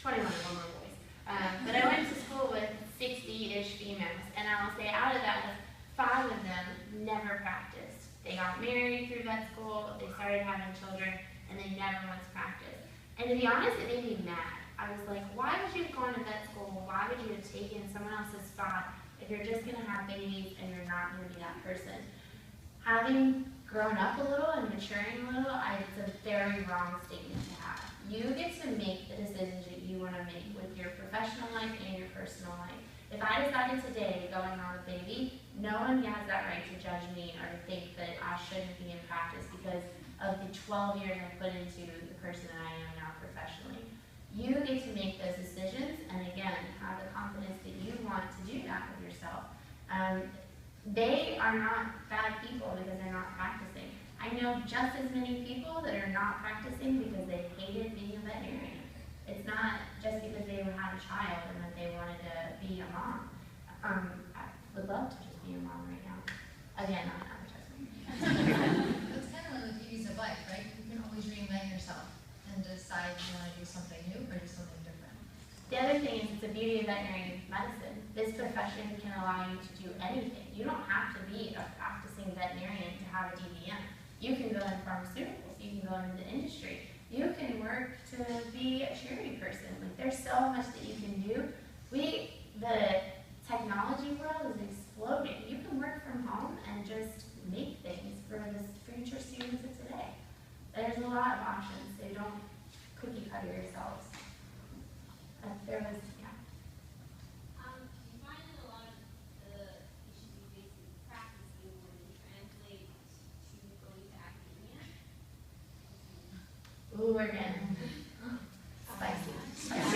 21 of them were boys. But I went to school with 60-ish females, and I will say out of that, 5 of them never practiced. They got married through vet school, they started having children, and they never once practiced. And to be honest, it made me mad. I was like, why would you have gone to vet school? Why would you have taken someone else's spot if you're just going to have babies and you're not going to be that person? Having grown up a little and maturing a little, it's a very wrong statement to have. You get to make the decisions that you want to make with your professional life and your personal life. If I decided today to go and have a baby, no one has that right to judge me or to think that I shouldn't be in practice because of the 12 years I put into the person that I am now professionally. You get to make those decisions, and again, have the confidence that you want to do that with yourself. They are not bad people because they're not practicing. I know just as many people that are not practicing because they hated being a veterinarian. It's not just because they had a child and that they wanted to be a mom. I would love to just be a mom right now. Again, not advertising. That's kind of one of the beauties of life, right? You can always reinvent yourself and decide you want to do something new or do something different. The other thing is it's the beauty of veterinary medicine. This profession can allow you to do anything. You don't have to be a practicing veterinarian to have a DVM. You can go in pharmaceuticals, you can go into the industry. You can work to be a charity person. Like, there's so much that you can do. The technology world is exploding. You can work from home and just make things for the future students of today. There's a lot of options, so don't cookie cutter yourselves. There was, yeah. Do you find that a lot of the issues you face in practicing would translate to going to academia? Ooh, we're getting spicy. Let's start.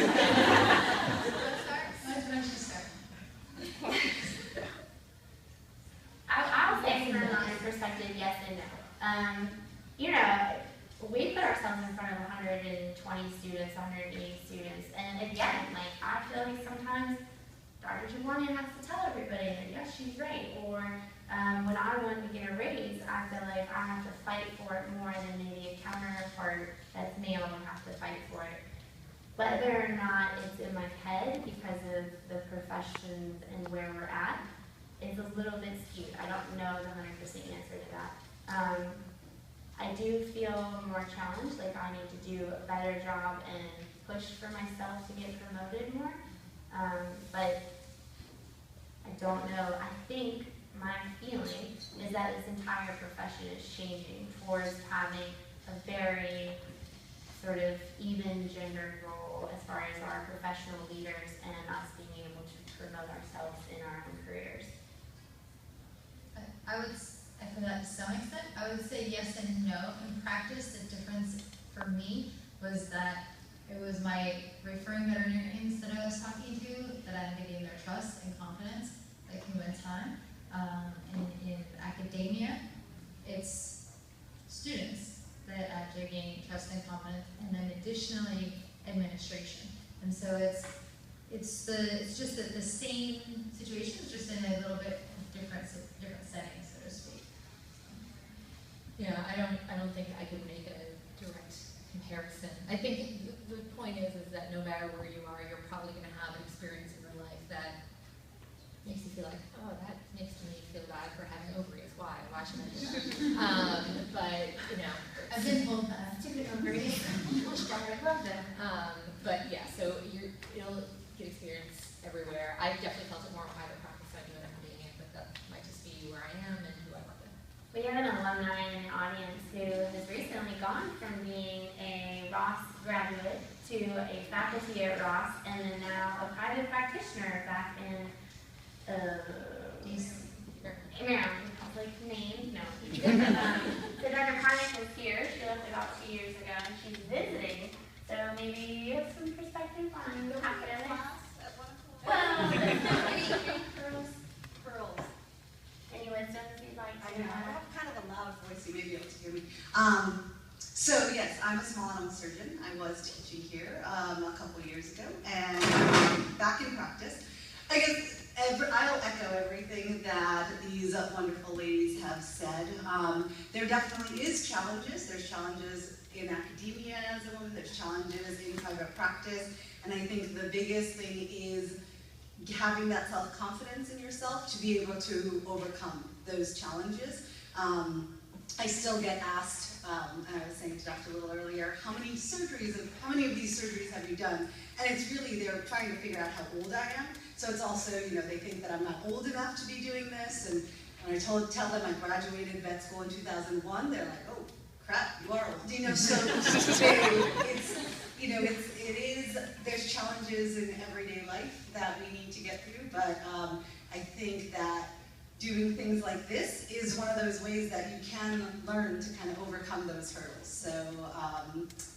Why don't you start? I'll say from my perspective, yes and no. You know, we put ourselves in front of 120 students, 180 students, and again, like, I feel like sometimes Dr. Jablonian has to tell everybody that yes, she's right, or when I want to get a raise, I feel like I have to fight for it more than maybe a counterpart that's male would have to fight for it. Whether or not it's in my head because of the professions and where we're at is a little bit skewed. I don't know the 100% answer to that. I do feel more challenged, like I need to do a better job and push for myself to get promoted more. But I don't know. I think my feeling is that this entire profession is changing towards having a very sort of even gendered role as far as our professional leaders and us being able to promote ourselves in our own careers. I would echo that to some extent. I would say yes and no. In practice, the difference for me was that it was my referring veterinarians that I was talking to that I had to gain their trust and confidence that came with time. In academia, it's students that I have to gain trust and confidence, and then additionally administration. And so it's just the same situation, it's just in a little bit different settings, so to speak. Yeah, I don't think I could make a direct comparison. I think the point is that no matter where you are, you're probably going to have an experience in your life that makes you feel like, oh, that makes me feel bad for having ovaries. Why? Why should I do that? But, you know. I've been told that. Stupid ovaries. I love them. But yeah, so you'll get experience everywhere. I've definitely felt it more in private practice than I do in academia, but that might just be where I am and who I work with. We have an alumni in the audience who has recently gone from being a Ross graduate to a faculty at Ross and then now a private practitioner back in Maryland. Like name, no. So Dr. Carnick was here. She left about 2 years ago and she's visiting. So maybe you have some perspective on academics. Well, Pearls. Any wisdoms you'd like to I know, I share? have kind of a loud voice, you may be able to hear me. So yes, I'm a small animal surgeon. I was teaching here a couple years ago, and back in practice. I guess I'll echo everything that these wonderful ladies have said. There definitely is challenges. There's challenges in academia as a woman. There's challenges in private private practice. And I think the biggest thing is having that self-confidence in yourself to be able to overcome those challenges. I still get asked, and I was saying to Dr. Little earlier, how many of these surgeries have you done? And it's really, they're trying to figure out how old I am. So it's also, you know, they think that I'm not old enough to be doing this. And when I tell them I graduated vet school in 2001, they're like, oh, crap, you are old. You know, so there's challenges in everyday life that we need to get through. But I think that doing things like this is one of those ways that you can learn to kind of overcome those hurdles. So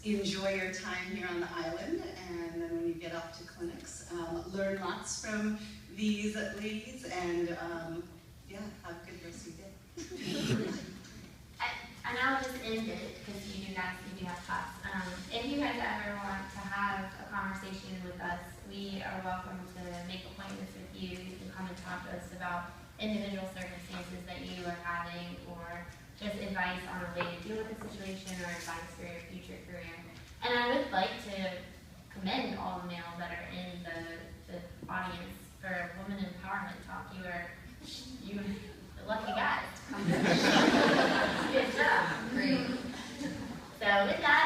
enjoy your time here on the island, and then when you get off to clinics, learn lots from these ladies, and yeah, have a good rest of your day. And I'll just end it, because you do have class. If you guys ever want to have a conversation with us, we are welcome to make appointments with you. You can come and talk to us about individual circumstances that you are having, or just advice on a way to deal with the situation, or advice for your future career. And I would like to commend all the males that are in the audience for Women Empowerment Talk. You are the lucky guys. Good job. Great. So with that,